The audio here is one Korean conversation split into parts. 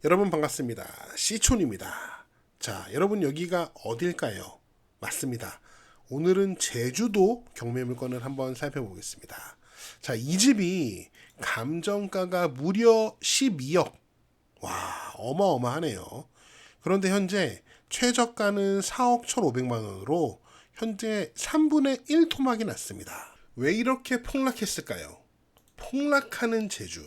여러분 반갑습니다. 시촌입니다. 자, 여러분 여기가 어딜까요? 맞습니다. 오늘은 제주도 경매물건을 한번 살펴보겠습니다. 자, 이 집이 감정가가 무려 12억. 와, 어마어마하네요. 그런데 현재 최저가는 4억 1,500만 원으로 현재 3분의 1 토막이 났습니다. 왜 이렇게 폭락했을까요? 폭락하는 제주.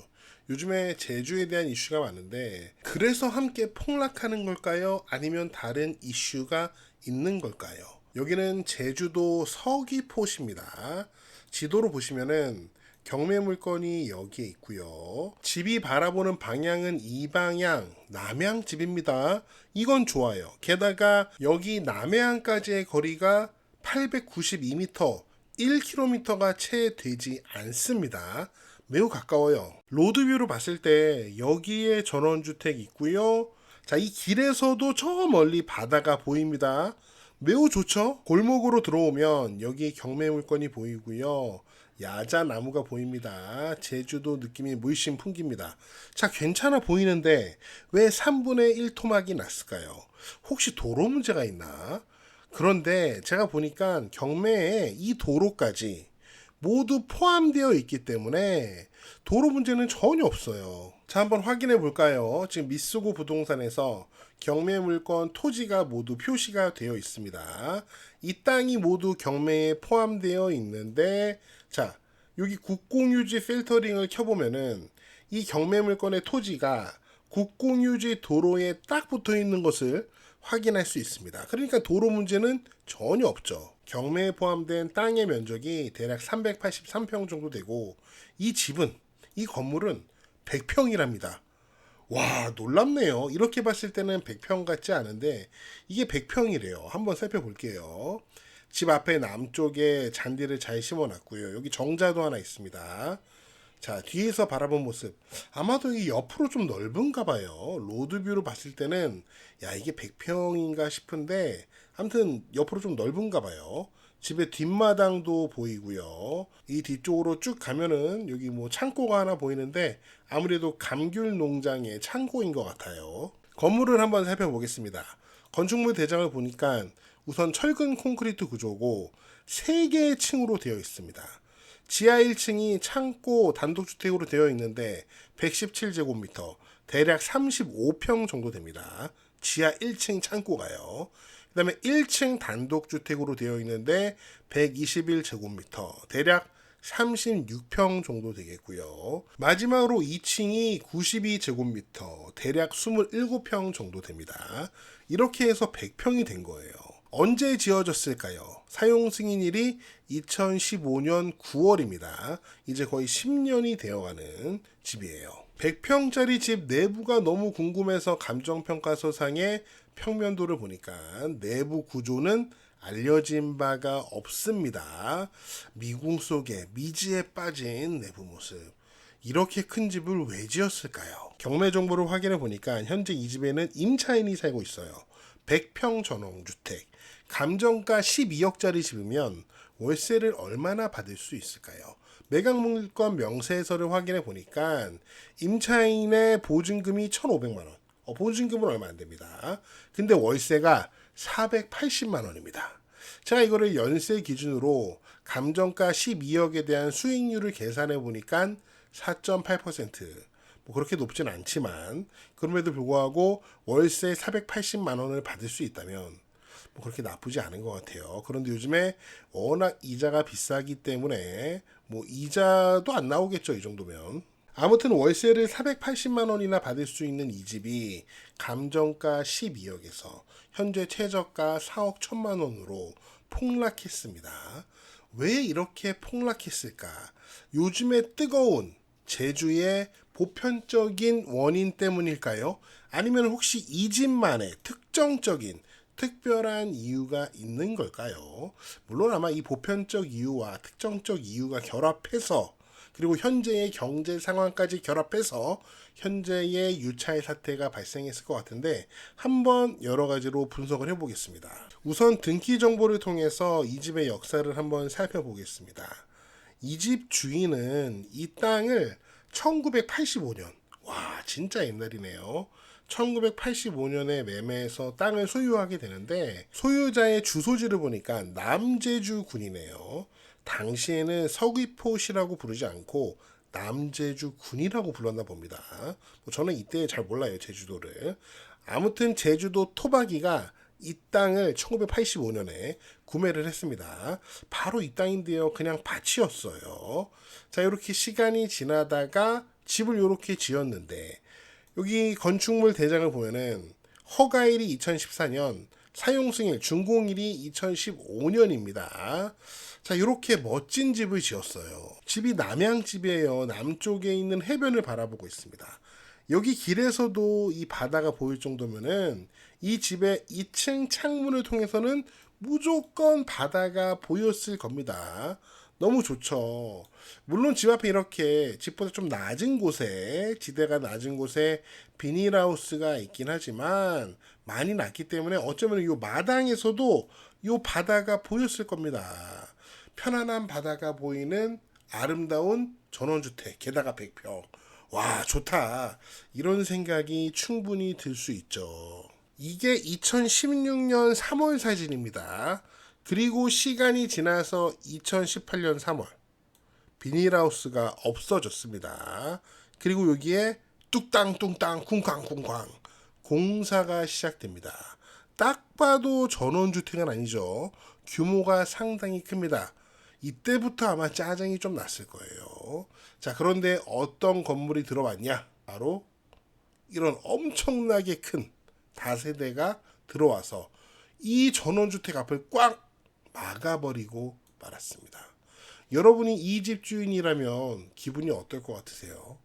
요즘에 제주에 대한 이슈가 많은데 그래서 함께 폭락하는 걸까요? 아니면 다른 이슈가 있는 걸까요? 여기는 제주도 서귀포시입니다. 지도로 보시면은 경매 물건이 여기에 있고요. 집이 바라보는 방향은 이 방향 남양 집입니다. 이건 좋아요. 게다가 여기 남해안까지의 거리가 892m, 1km가 채 되지 않습니다. 매우 가까워요. 로드뷰로 봤을 때 여기에 전원주택 있고요. 자, 이 길에서도 저 멀리 바다가 보입니다. 매우 좋죠? 골목으로 들어오면 여기 경매 물건이 보이고요. 야자 나무가 보입니다. 제주도 느낌이 물씬 풍깁니다. 자, 괜찮아 보이는데 왜 3분의 1 토막이 났을까요? 혹시 도로 문제가 있나? 그런데 제가 보니까 경매에 이 도로까지 모두 포함되어 있기 때문에 도로 문제는 전혀 없어요. 자, 한번 확인해 볼까요? 지금 미쓰고 부동산에서 경매 물건 토지가 모두 표시가 되어 있습니다. 이 땅이 모두 경매에 포함되어 있는데, 자, 여기 국공유지 필터링을 켜보면은 이 경매 물건의 토지가 국공유지 도로에 딱 붙어 있는 것을 확인할 수 있습니다. 그러니까 도로 문제는 전혀 없죠. 경매에 포함된 땅의 면적이 대략 383평 정도 되고 이 집은, 이 건물은 100평이랍니다. 와, 놀랍네요. 이렇게 봤을 때는 100평 같지 않은데 이게 100평이래요. 한번 살펴볼게요. 집 앞에 남쪽에 잔디를 잘 심어놨고요. 여기 정자도 하나 있습니다. 자, 뒤에서 바라본 모습. 아마도 이 옆으로 좀 넓은가 봐요. 로드뷰로 봤을 때는 야, 이게 100평인가 싶은데 아무튼 옆으로 좀 넓은가 봐요. 집의 뒷마당도 보이고요. 이 뒤쪽으로 쭉 가면은 여기 뭐 창고가 하나 보이는데 아무래도 감귤 농장의 창고인 것 같아요. 건물을 한번 살펴보겠습니다. 건축물 대장을 보니까 우선 철근 콘크리트 구조고 3개의 층으로 되어 있습니다. 지하 1층이 창고 단독주택으로 되어 있는데 117제곱미터, 대략 35평 정도 됩니다. 지하 1층 창고가요. 그 다음에 1층 단독주택으로 되어 있는데 121제곱미터, 대략 36평 정도 되겠고요. 마지막으로 2층이 92제곱미터, 대략 27평 정도 됩니다. 이렇게 해서 100평이 된 거예요. 언제 지어졌을까요? 사용 승인일이 2015년 9월입니다. 이제 거의 10년이 되어가는 집이에요. 100평짜리 집 내부가 너무 궁금해서 감정평가서상의 평면도를 보니까 내부 구조는 알려진 바가 없습니다. 미궁 속에 미지에 빠진 내부 모습. 이렇게 큰 집을 왜 지었을까요? 경매 정보를 확인해 보니까 현재 이 집에는 임차인이 살고 있어요. 100평 전원주택. 감정가 12억짜리 집이면 월세를 얼마나 받을 수 있을까요? 매각물건 명세서를 확인해 보니까 임차인의 보증금이 1,500만 원. 보증금은 얼마 안 됩니다. 근데 월세가 480만 원입니다. 제가 이거를 연세 기준으로 감정가 12억에 대한 수익률을 계산해 보니까 4.8%. 뭐 그렇게 높진 않지만 그럼에도 불구하고 월세 480만 원을 받을 수 있다면 뭐 그렇게 나쁘지 않은 것 같아요. 그런데 요즘에 워낙 이자가 비싸기 때문에 뭐 이자도 안 나오겠죠, 이 정도면. 아무튼 월세를 480만 원이나 받을 수 있는 이 집이 감정가 12억에서 현재 최저가 4억 1천만 원으로 폭락했습니다. 왜 이렇게 폭락했을까? 요즘에 뜨거운 제주의 보편적인 원인 때문일까요? 아니면 혹시 이 집만의 특정적인 특별한 이유가 있는 걸까요? 물론 아마 이 보편적 이유와 특정적 이유가 결합해서 그리고 현재의 경제 상황까지 결합해서 현재의 유차의 사태가 발생했을 것 같은데 한번 여러 가지로 분석을 해보겠습니다. 우선 등기 정보를 통해서 이 집의 역사를 한번 살펴보겠습니다. 이 집 주인은 이 땅을 1985년, 와 진짜 옛날이네요. 1985년에 매매해서 땅을 소유하게 되는데 소유자의 주소지를 보니까 남제주군이네요. 당시에는 서귀포시라고 부르지 않고 남제주군이라고 불렀나 봅니다. 저는 이때 잘 몰라요, 제주도를. 아무튼 제주도 토박이가 이 땅을 1985년에 구매를 했습니다. 바로 이 땅인데요. 그냥 밭이었어요. 자, 이렇게 시간이 지나다가 집을 이렇게 지었는데 여기 건축물 대장을 보면은 허가일이 2014년, 사용승일, 준공일이 2015년입니다. 자, 이렇게 멋진 집을 지었어요. 집이 남양집이에요. 남쪽에 있는 해변을 바라보고 있습니다. 여기 길에서도 이 바다가 보일 정도면은 이 집의 2층 창문을 통해서는 무조건 바다가 보였을 겁니다. 너무 좋죠. 물론 집 앞에 이렇게 집보다 좀 낮은 곳에, 지대가 낮은 곳에 비닐하우스가 있긴 하지만 많이 낮기 때문에 어쩌면 이 마당에서도 이 바다가 보였을 겁니다. 편안한 바다가 보이는 아름다운 전원주택, 게다가 100평. 와, 좋다. 이런 생각이 충분히 들 수 있죠. 이게 2016년 3월 사진입니다. 그리고 시간이 지나서 2018년 3월 비닐하우스가 없어졌습니다. 그리고 여기에 뚝땅뚱땅 쿵쾅쿵쾅 공사가 시작됩니다. 딱 봐도 전원주택은 아니죠. 규모가 상당히 큽니다. 이때부터 아마 짜증이 좀 났을 거예요. 자, 그런데 어떤 건물이 들어왔냐? 바로 이런 엄청나게 큰 다세대가 들어와서 이 전원주택 앞을 꽉 막아버리고 말았습니다. 여러분이 이 집 주인이라면 기분이 어떨 것 같으세요?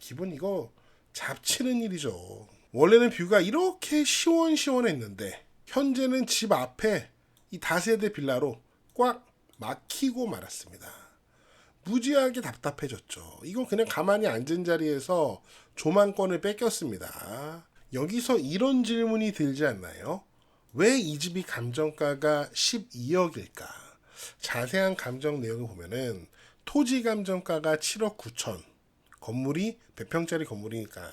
기분 이거 잡치는 일이죠. 원래는 뷰가 이렇게 시원시원했는데 현재는 집 앞에 이 다세대 빌라로 꽉 막히고 말았습니다. 무지하게 답답해졌죠. 이건 그냥 가만히 앉은 자리에서 조망권을 뺏겼습니다. 여기서 이런 질문이 들지 않나요? 왜 이 집이 감정가가 12억일까? 자세한 감정 내용을 보면은 토지 감정가가 7억 9천, 건물이 100평짜리 건물이니까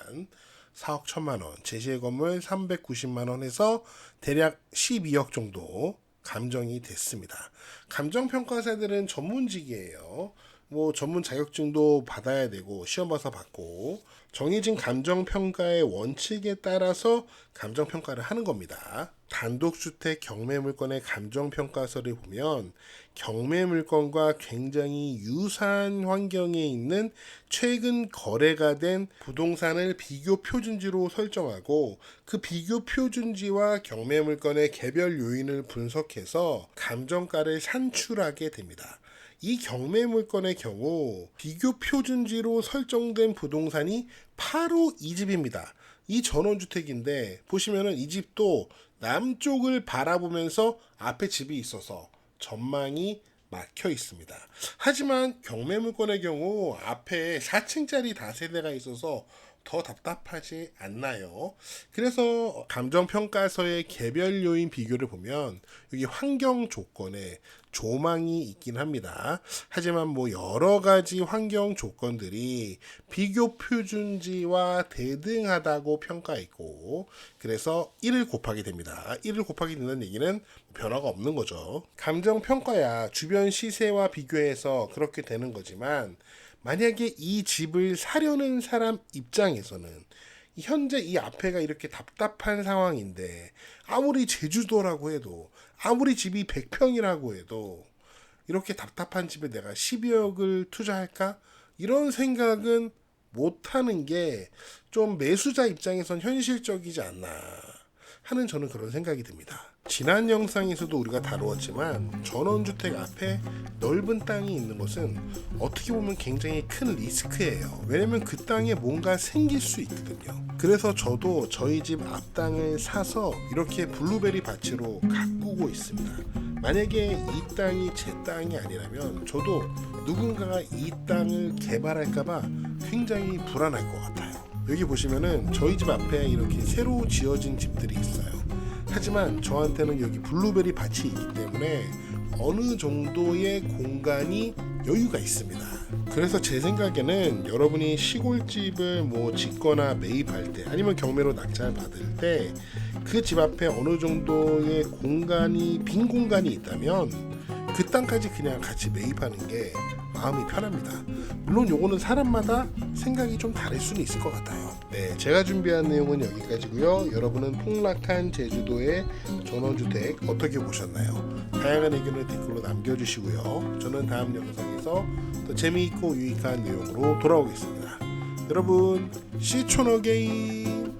4억 1천만 원, 제시의 건물 390만 원 해서 대략 12억 정도 감정이 됐습니다. 감정평가사들은 전문직이에요. 전문 자격증도 받아야 되고 시험 봐서 받고 정해진 감정평가의 원칙에 따라서 감정평가를 하는 겁니다. 단독주택 경매물건의 감정평가서를 보면 경매물건과 굉장히 유사한 환경에 있는 최근 거래가 된 부동산을 비교 표준지로 설정하고 그 비교 표준지와 경매물건의 개별 요인을 분석해서 감정가를 산출하게 됩니다. 이 경매물건의 경우 비교 표준지로 설정된 부동산이 바로 이 집입니다. 이 전원주택인데 보시면은 이 집도 남쪽을 바라보면서 앞에 집이 있어서 전망이 막혀 있습니다. 하지만 경매물건의 경우 앞에 4층짜리 다세대가 있어서 더 답답하지 않나요? 그래서 감정평가서의 개별 요인 비교를 보면 여기 환경 조건에 조망이 있긴 합니다. 하지만 여러 가지 환경 조건들이 비교 표준지와 대등하다고 평가했고 그래서 1을 곱하게 됩니다. 1을 곱하게 된다는 얘기는 변화가 없는 거죠. 감정평가야 주변 시세와 비교해서 그렇게 되는 거지만 만약에 이 집을 사려는 사람 입장에서는 현재 이 앞에가 이렇게 답답한 상황인데 아무리 제주도라고 해도 아무리 집이 100평이라고 해도 이렇게 답답한 집에 내가 12억을 투자할까? 이런 생각은 못하는 게 좀 매수자 입장에선 현실적이지 않나 하는 저는 그런 생각이 듭니다. 지난 영상에서도 우리가 다루었지만 전원주택 앞에 넓은 땅이 있는 것은 어떻게 보면 굉장히 큰 리스크예요. 왜냐면 그 땅에 뭔가 생길 수 있거든요. 그래서 저도 저희 집 앞땅을 사서 이렇게 블루베리 밭으로 가꾸고 있습니다. 만약에 이 땅이 제 땅이 아니라면 저도 누군가가 이 땅을 개발할까봐 굉장히 불안할 것 같아요. 여기 보시면은 저희 집 앞에 이렇게 새로 지어진 집들이 있어요. 하지만 저한테는 여기 블루베리 밭이 있기 때문에 어느 정도의 공간이 여유가 있습니다. 그래서 제 생각에는 여러분이 시골집을 뭐 짓거나 매입할 때 아니면 경매로 낙찰 받을 때 그 집 앞에 어느 정도의 공간이 빈 공간이 있다면 그 땅까지 그냥 같이 매입하는 게 마음이 편합니다. 물론 요거는 사람마다 생각이 좀 다를 수는 있을 것 같아요. 네, 제가 준비한 내용은 여기까지고요. 여러분은 폭락한 제주도의 전원주택 어떻게 보셨나요? 다양한 의견을 댓글로 남겨주시고요. 저는 다음 영상에서 더 재미있고 유익한 내용으로 돌아오겠습니다. 여러분, 시촌어게인